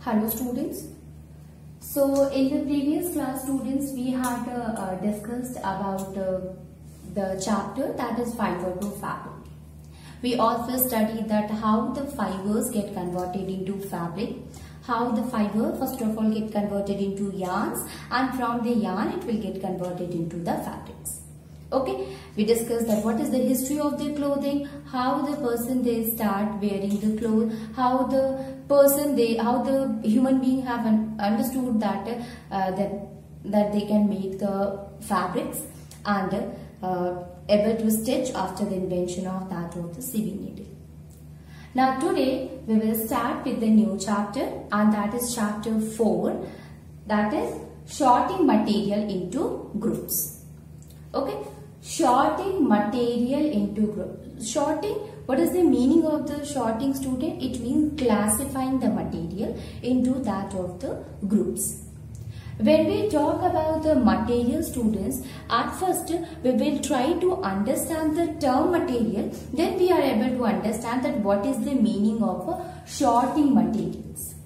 Hello students. So in the previous class students we had discussed about the chapter that is fiber to fabric. We also studied that how the fibers get converted into fabric, how the fiber first of all get converted into yarns, and from the yarn it will get converted into the fabrics. Okay, we discussed that what is the history of the clothing, how the person they start wearing the clothes, how the human being have understood that that they can make the fabrics and able to stitch after the invention of that of the sewing needle. Now today we will start with the new chapter, and that is chapter 4, that is sorting material into groups. Okay. Sorting material into groups. Sorting, what is the meaning of the sorting, student? It means classifying the material into that of the groups. When we talk about the material, students, at first we will try to understand the term material, then we are able to understand that what is the meaning of sorting materials.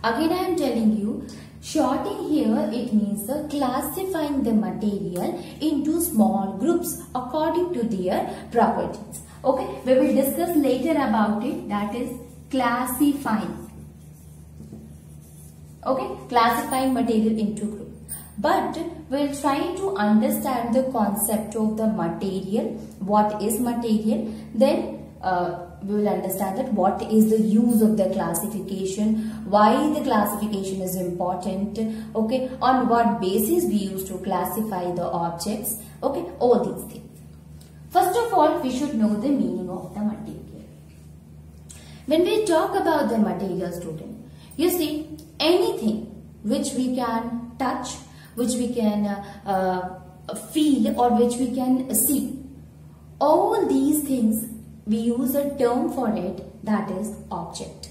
Again I am telling you, sorting here, it means classifying the material into small groups according to their properties. Okay, we will discuss later about it, that is classifying. Okay, classifying material into groups. But we will try to understand the concept of the material, what is material, then we will understand that what is the use of the classification, why the classification is important, okay, on what basis we used to classify the objects, okay, all these things. First of all, we should know the meaning of the material. When we talk about the material, student, you see, anything which we can touch, which we can feel, or which we can see, all these things we use a term for it, that is object.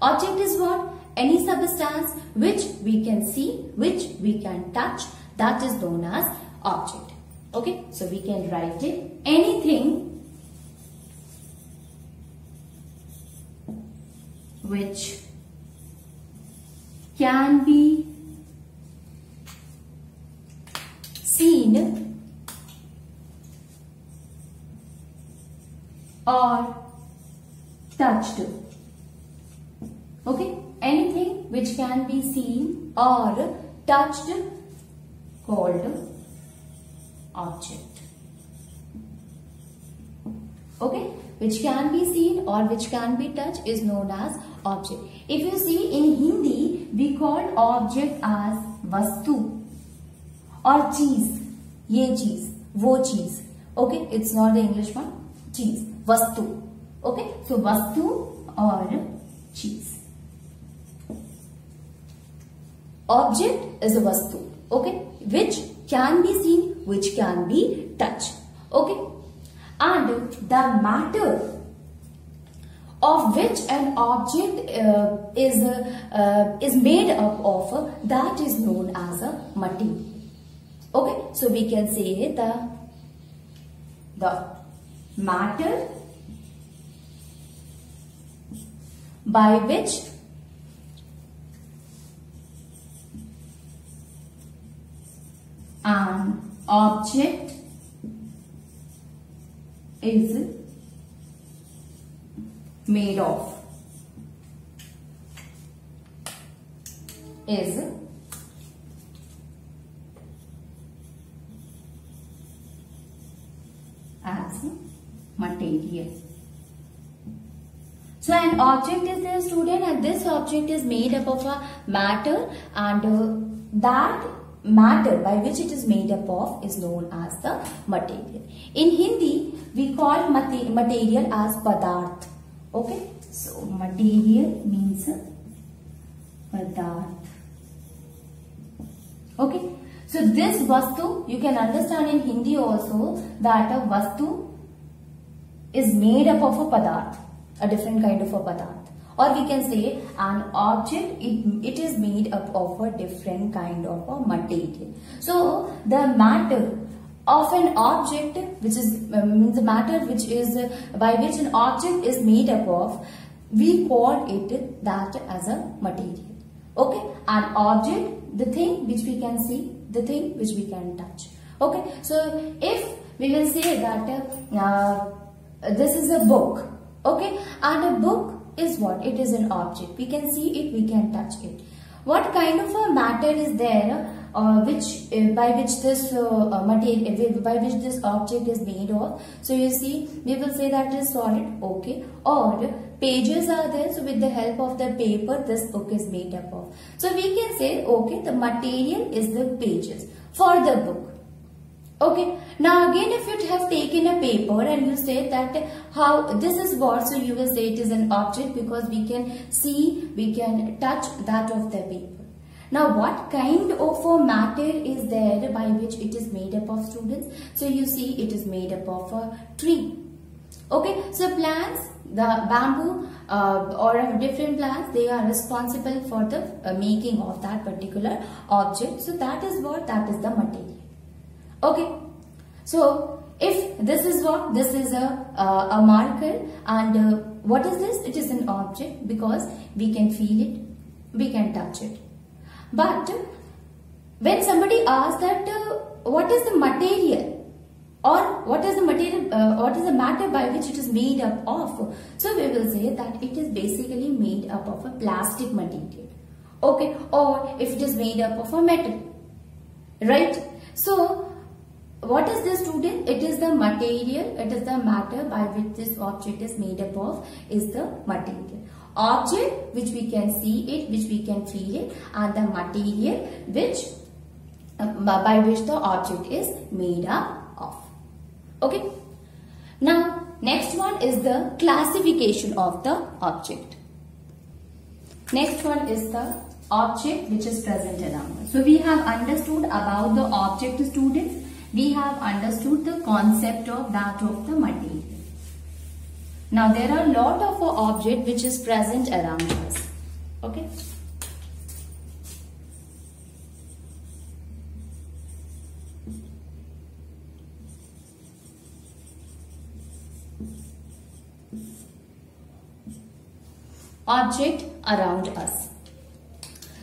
Object is what? Any substance which we can see, which we can touch, that is known as object. Okay, so we can write it, anything which can be seen or touched. Okay, anything which can be seen or touched called object. Okay, which can be seen or which can be touched is known as object. If you see, in Hindi we call object as vastu or cheez, ye cheez, wo cheez. Okay, it's not the English one, cheez. Vastu. Okay, so vastu or cheez. Object is a vastu, okay, which can be seen, which can be touched. Okay, and the matter of which an object is made up of, that is known as a material. Okay, so we can say the matter by which an object is made of is as material. So an object is there, student, and this object is made up of a matter, and that matter by which it is made up of is known as the material. In Hindi we call material as padarth. Okay, so material means padarth. Okay, so this vastu, you can understand in Hindi also that a vastu is made up of a padarth, a different kind of a padarth. Or we can say an object, it is made up of a different kind of a material. So the matter of an object, which is means the matter which is by which an object is made up of, we call it that as a material. Okay, an object, the thing which we can see, the thing which we can touch. Okay, so if we will say that this is a book, okay, and a book is what? It is an object. We can see it, we can touch it. What kind of a matter is there by which this material, by which this object is made of? So you see, we will say that it is solid, okay, or pages are there, so with the help of the paper this book is made up of. So we can say, okay, the material is the pages for the book. Okay, now again if you have taken a paper and you say that how this is what, so you will say it is an object because we can see, we can touch that of the paper. Now what kind of a matter is there by which it is made up of, students? So you see it is made up of a tree. Okay, so plants, the bamboo or different plants, they are responsible for the making of that particular object. So that is what, that is the material. Okay, so if this is what, this is a marker, and what is this? It is an object because we can feel it, we can touch it. But when somebody asks that what is the material or what is the material, what is the matter by which it is made up of, so we will say that it is basically made up of a plastic material. Okay, or if it is made up of a metal, right? So what is this, student? It is the material, it is the matter by which this object is made up of, is the material. Object which we can see it, which we can feel it, and the material which by which the object is made up of. Okay. Now next one is the classification of the object. Next one is the object which is present around us. So we have understood about the object, students. We have understood the concept of that of the material. Now there are a lot of object which is present around us. Okay. Object around us.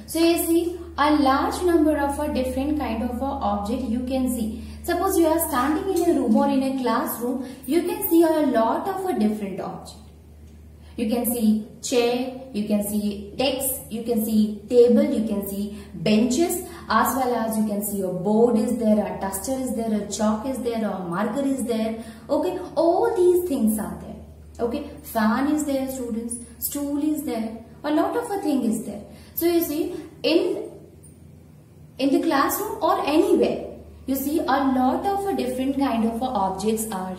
So you see a large number of a different kind of a object you can see. Suppose you are standing in a room or in a classroom, you can see a lot of a different object. You can see chair, you can see desk, you can see table, you can see benches, as well as you can see a board is there, a duster is there, a chalk is there, a marker is there. Okay, all these things are there. Okay, fan is there, students, stool is there, a lot of a thing is there. So you see in the classroom or anywhere, you see a lot of a different kind of objects are,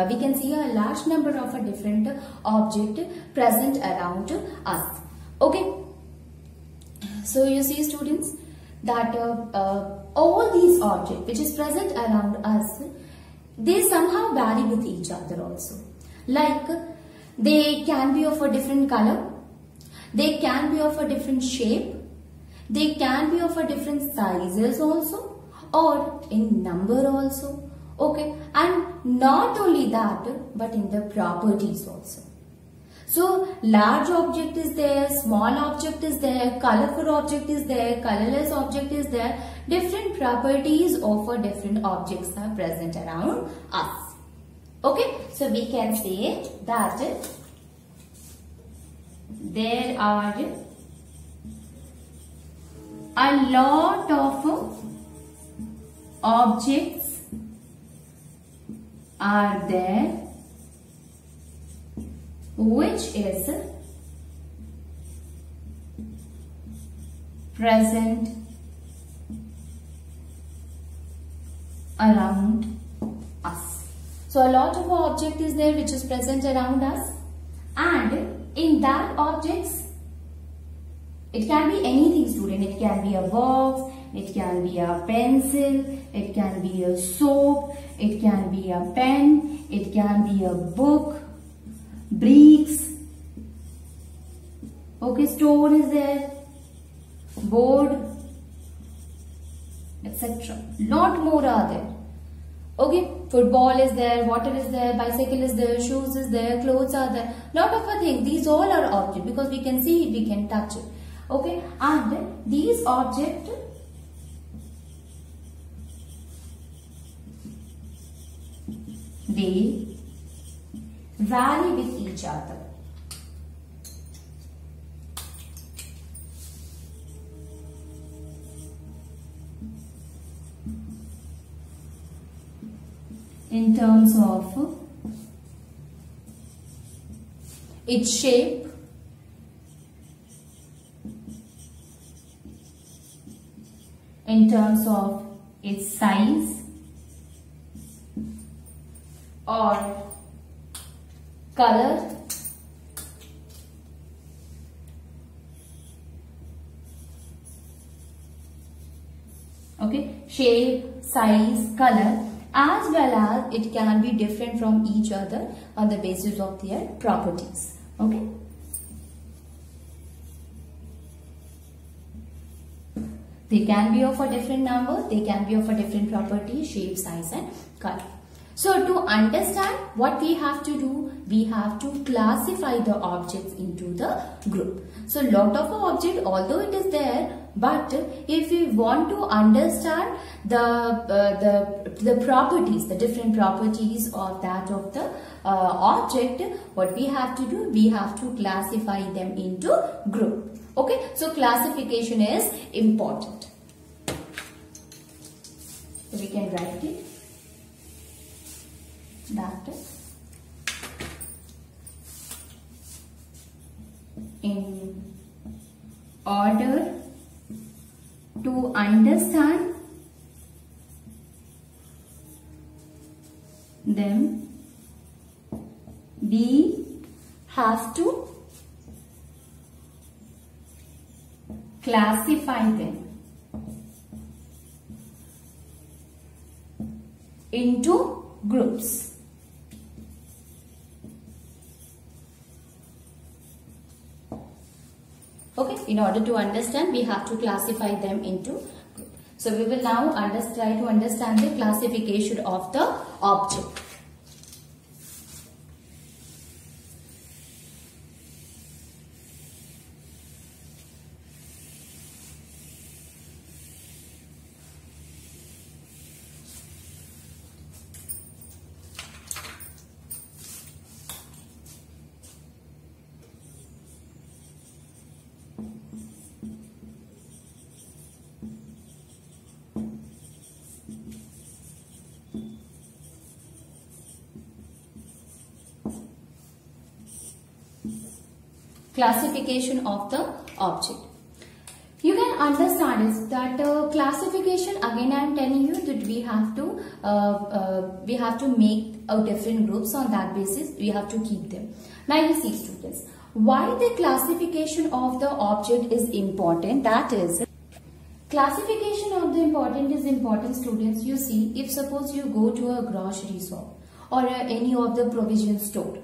we can see a large number of a different object present around us. Okay. So you see, students, that all these objects which is present around us, they somehow vary with each other also. Like they can be of a different color, they can be of a different shape, they can be of a different sizes also, or in number also. Okay, and not only that, but in the properties also. So large object is there, small object is there, colorful object is there, colorless object is there. Different properties of a different objects are present around us. Okay, so we can say that there are a lot of objects are there which is present around us. So a lot of object is there which is present around us, and in that objects, it can be anything, student. It can be a box, it can be a pencil, it can be a soap, it can be a pen, it can be a book, bricks, okay, stone is there, board, etc. Lot more are there. Okay, football is there, water is there, bicycle is there, shoes is there, clothes are there. Lot of things. These all are objects because we can see it, we can touch it. Okay, and these objects they vary with each other. In terms of its shape, in terms of its size or color, okay, shape, size, color, as well as it can be different from each other on the basis of their properties. Okay. They can be of a different number, they can be of a different property, shape, size and color. So to understand what we have to do, we have to classify the objects into the group. So lot of object, although it is there, but if we want to understand the properties, the different properties of that of the object, what we have to do, we have to classify them into group. Okay, so classification is important. So we can write it that in order to understand them, we have to classify them into groups. Okay, in order to understand, we have to classify them into groups. So we will now try to understand the classification of the object. Classification of the object. You can understand is that classification, again I am telling you that we have to make different groups. On that basis we have to keep them. Now you see students, why the classification of the object is important, that is classification of the important students. You see, if suppose you go to a grocery shop or any of the provision store,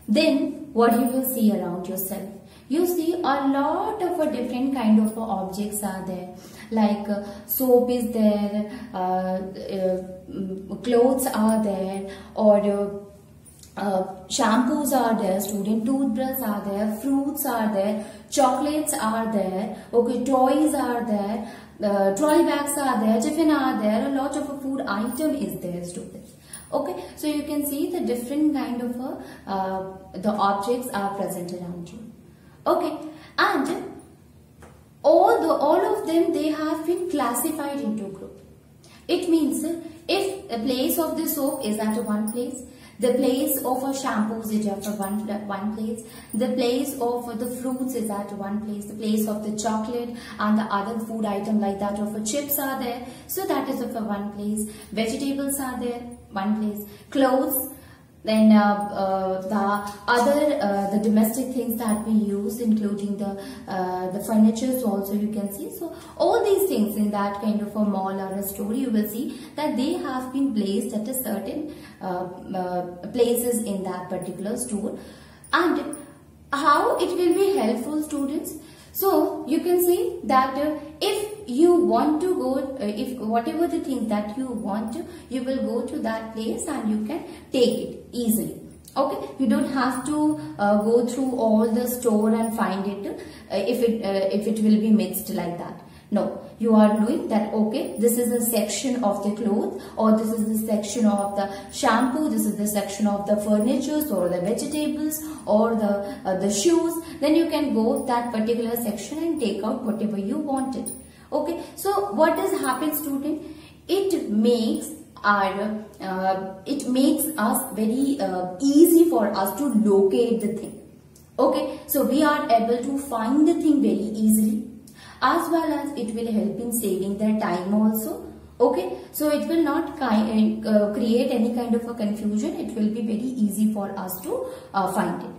then what you will see around yourself? You see a lot of different kind of objects are there, like soap is there, clothes are there, or shampoos are there, student toothbrushes are there, fruits are there, chocolates are there, okay, toys are there, trolley bags are there, tiffin are there, a lot of food item is there, students. Okay, so you can see the different kind of the objects are present around you. Okay, and all of them, they have been classified into group. It means if the place of the soap is at one place, the place of a shampoos is at one place, the place of the fruits is at one place, the place of the chocolate and the other food item like that of chips are there, so that is of one place. Vegetables are there, one place. Clothes, then the domestic things that we use, including the furnitures also you can see. So all these things in that kind of a mall or a store, you will see that they have been placed at a certain places in that particular store. And how it will be helpful, students? So you can see that if you want to go, if whatever the thing that you want to, you will go to that place and you can take it easily. Okay, you don't have to go through all the store and find it if it will be mixed like that. No, you are doing that. Okay, this is the section of the clothes, or this is the section of the shampoo, this is the section of the furnitures or the vegetables or the shoes. Then you can go that particular section and take out whatever you wanted. Okay, so what has happened, student? It makes us very easy for us to locate the thing. Okay, so we are able to find the thing very easily, as well as it will help in saving their time also. Okay, so it will not create any kind of a confusion. It will be very easy for us to find it.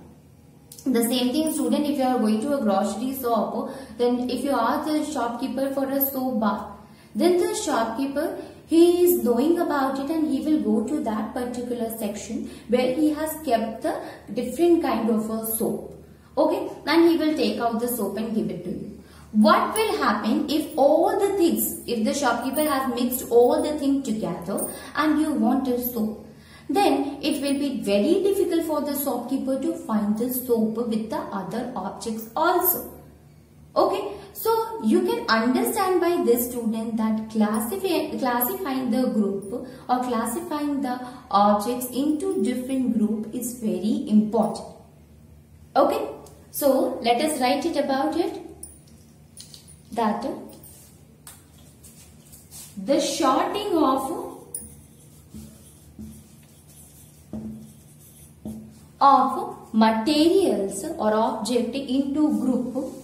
The same thing, student, if you are going to a grocery shop, then if you ask the shopkeeper for a soap bar, then the shopkeeper, he is knowing about it and he will go to that particular section where he has kept the different kind of a soap. Okay, and he will take out the soap and give it to you. What will happen if all the things, if the shopkeeper has mixed all the things together and you want a soap? Then it will be very difficult for the shopkeeper to find the soap with the other objects also. Okay, so you can understand by this, student, that classifying the group or classifying the objects into different group is very important. Okay, so let us write it about it. That the sorting of materials or object into group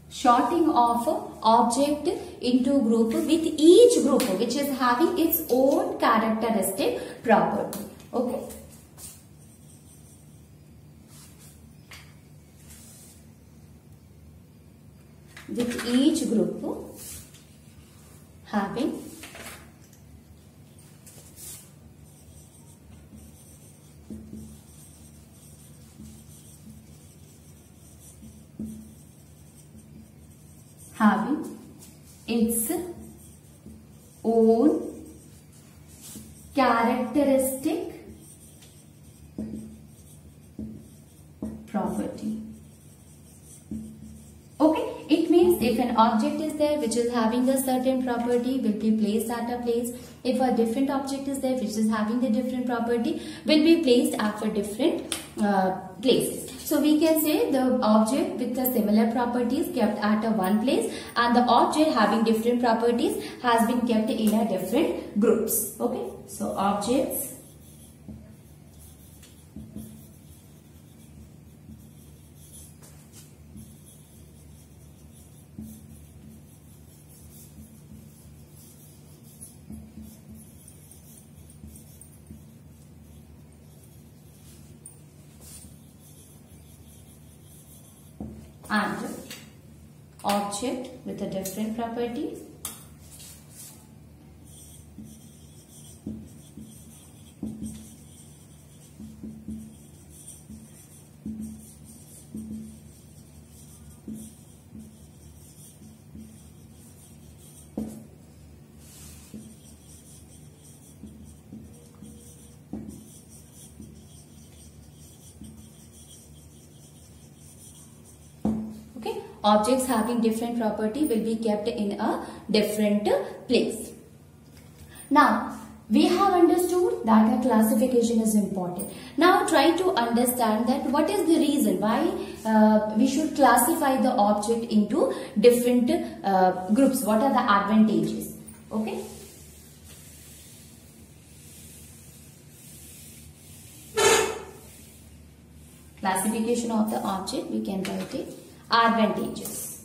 sorting of object into group with each group which is having its own characteristic property. Okay. With each group having its own characteristic property. Okay, it means if an object is there which is having a certain property, will be placed at a place. If a different object is there which is having the different property, will be placed at a different places. So we can say the object with the similar properties kept at a one place, and the object having different properties has been kept in a different groups. Okay, so objects and object with a different property objects having different property will be kept in a different place. Now, we have understood that a classification is important. Now, try to understand that what is the reason why we should classify the object into different groups. What are the advantages? Okay. Classification of the object, we can write it. Advantages.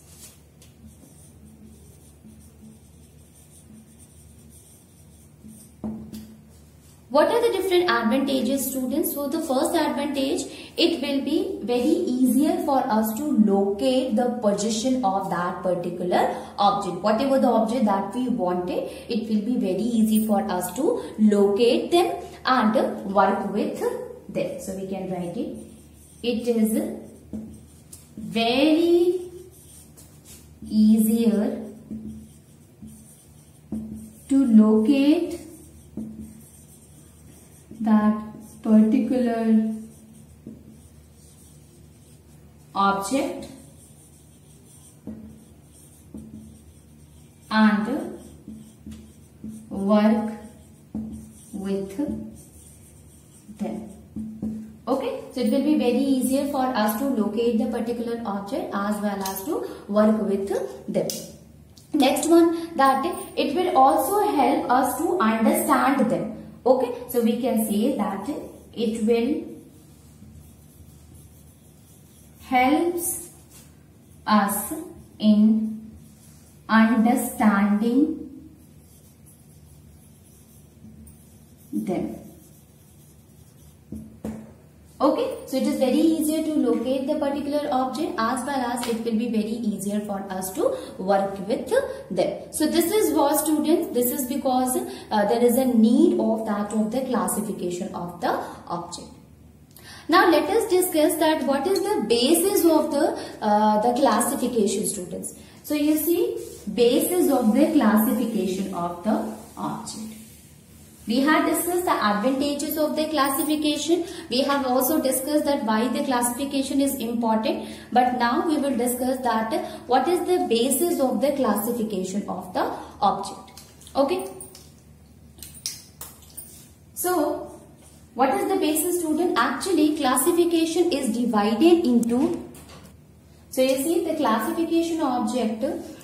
What are the different advantages, students? So the first advantage, it will be very easier for us to locate the position of that particular object. Whatever the object that we wanted, it will be very easy for us to locate them and work with them. So we can write it. It is very easier to locate that particular object and work with them. Okay, so it will be very easier for us to locate the particular object as well as to work with them. Next one, that it will also help us to understand them. Okay, so we can say that it will helps us in understanding them. Okay, so it is very easier to locate the particular object as well as it will be very easier for us to work with them. So this is what, students, this is because there is a need of that of the classification of the object. Now let us discuss that what is the basis of the classification, students. So you see, basis of the classification of the object. We have discussed the advantages of the classification. We have also discussed that why the classification is important. But now we will discuss that what is the basis of the classification of the object. Okay. So what is the basis, student? Actually, classification is divided into. So you see the classification object.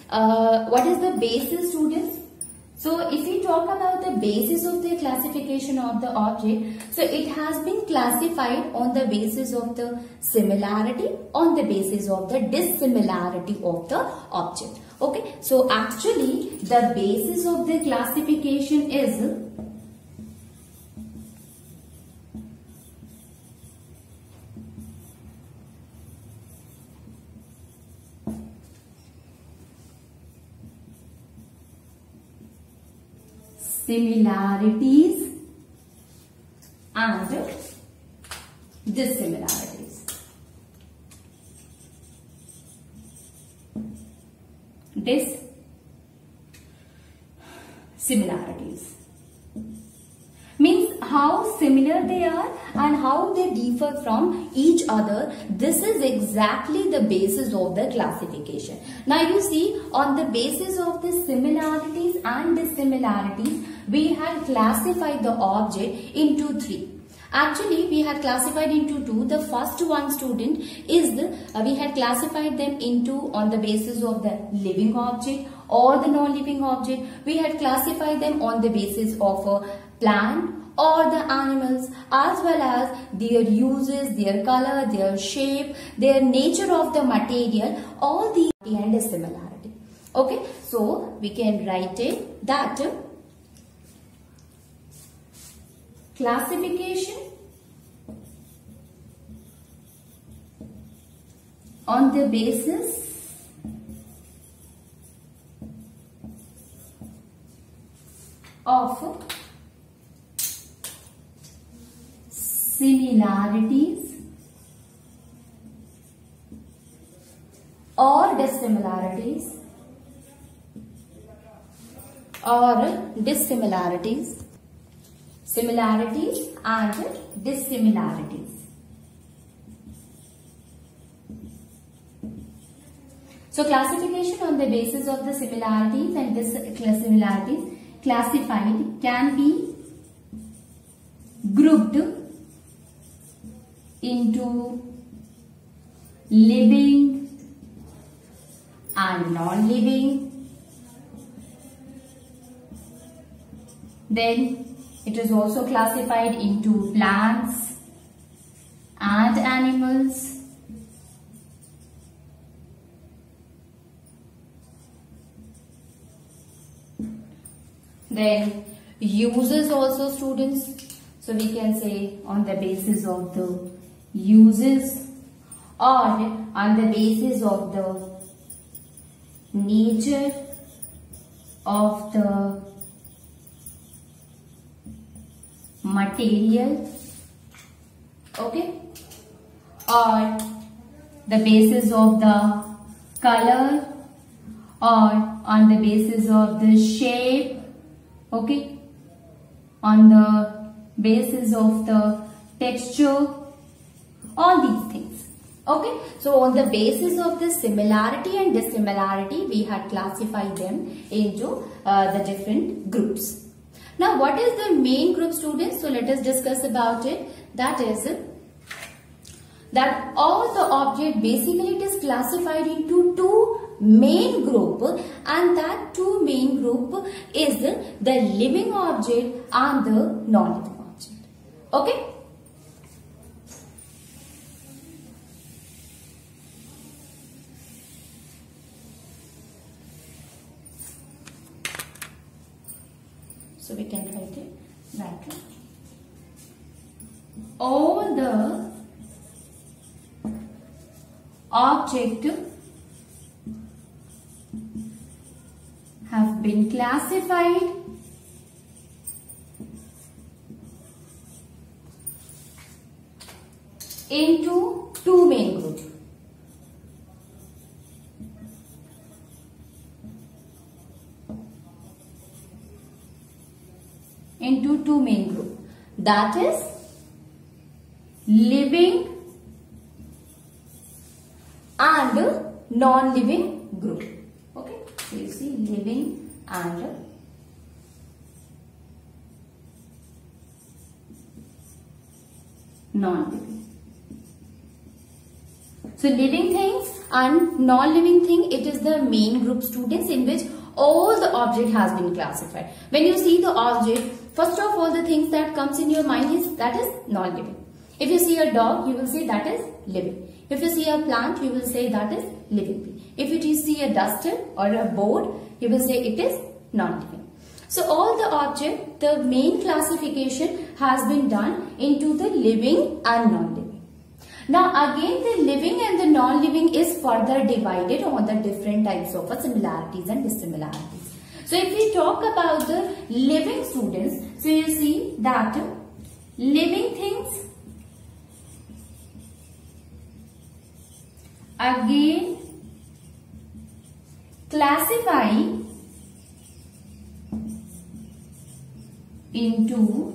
What is the basis, students? So if we talk about the basis of the classification of the object, so it has been classified on the basis of the similarity, on the basis of the dissimilarity of the object. Okay, so actually the basis of the classification is similarities and dissimilarities. Dissimilarities means how similar they are and how they differ from each other. This is exactly the basis of the classification. Now you see, on the basis of the similarities and dissimilarities, we had classified the object into three. Actually, we had classified into two. The first one, student, is we had classified them into on the basis of the living object or the non-living object. We had classified them on the basis of a plant or the animals, as well as their uses, their color, their shape, their nature of the material, all these and similarity. Okay, so we can write it that classification on the basis of similarities or dissimilarities similarities and dissimilarities. So classification on the basis of the similarities and dissimilarities classified can be grouped into living and non-living. Then it is also classified into plants and animals. Then uses also, students. So we can say on the basis of the uses or on the basis of the nature of the material okay, or the basis of the color, or on the basis of the shape, okay, on the basis of the texture, all these things. Okay, so on the basis of the similarity and dissimilarity, we had classified them into the different groups. Now, what is the main group, students? So let us discuss about it. That is that all the object basically it is classified into two main group, and that two main group is the living object and the non-living object. Okay. So we can write it like all the object have been classified into two main groups. Into two main groups, that is living and non-living group. Okay, so you see living and non-living. So living things and non-living thing, it is the main group, students, in which all the object has been classified. When you see the object, first of all the things that comes in your mind is that is non-living. If you see a dog, you will say that is living. If you see a plant, you will say that is living. If you see a duster or a board, you will say it is non-living. So all the object, the main classification has been done into the living and non-living. Now again the living and the non-living is further divided on the different types of similarities and dissimilarities. So if we talk about the living, students, so you see that living things again classify into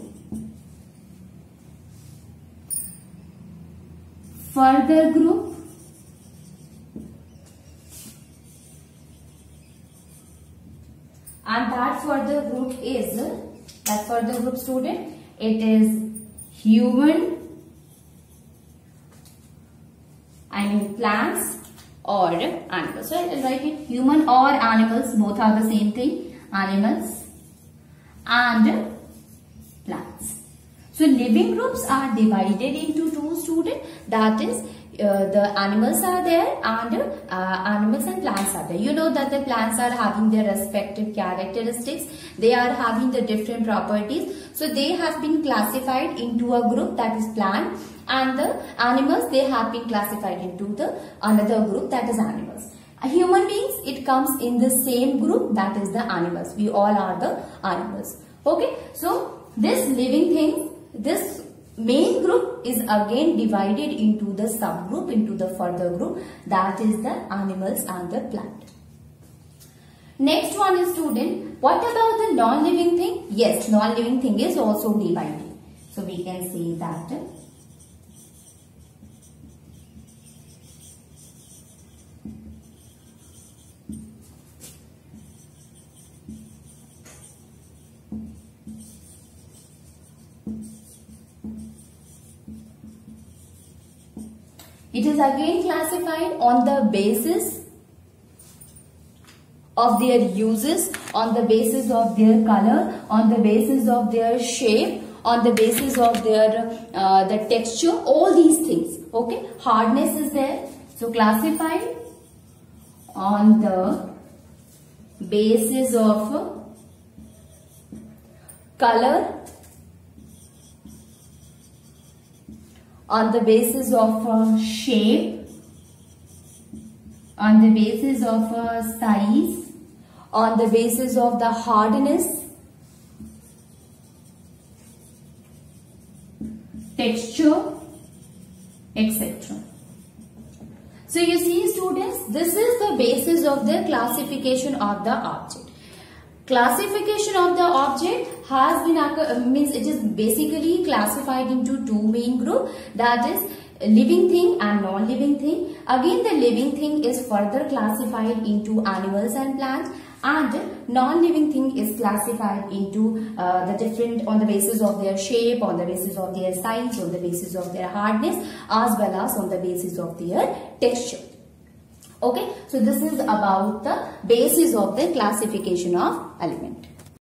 further group and that further group student, it is human, plants or animals. So I will write it human or animals, both are the same thing, animals and plants. So living groups are divided into two, students, that is the animals are there and animals and plants are there. You know that the plants are having their respective characteristics, they are having the different properties. So they have been classified into a group, that is plant, and the animals, they have been classified into the another group, that is animals. Human beings, it comes in the same group, that is the animals. We all are the animals. Okay, so this living thing, this main group is again divided into the subgroup, into the further group, that is the animals and the plant. Next one is, student, what about the non-living thing? Yes, non-living thing is also divided. So we can say that it is again classified on the basis of their uses, on the basis of their color, on the basis of their shape, on the basis of their the texture, all these things. Okay, hardness is there. So classified on the basis of color, on the basis of shape, on the basis of size, on the basis of the hardness, texture, etc. So you see students, this is the basis of the classification of the object. Classification of the object has been means it is basically classified into two main groups, that is living thing and non-living thing. Again, the living thing is further classified into animals and plants, and non-living thing is classified into the different on the basis of their shape, on the basis of their size, on the basis of their hardness, as well as on the basis of their texture. Okay, so this is about the basis of the classification of element.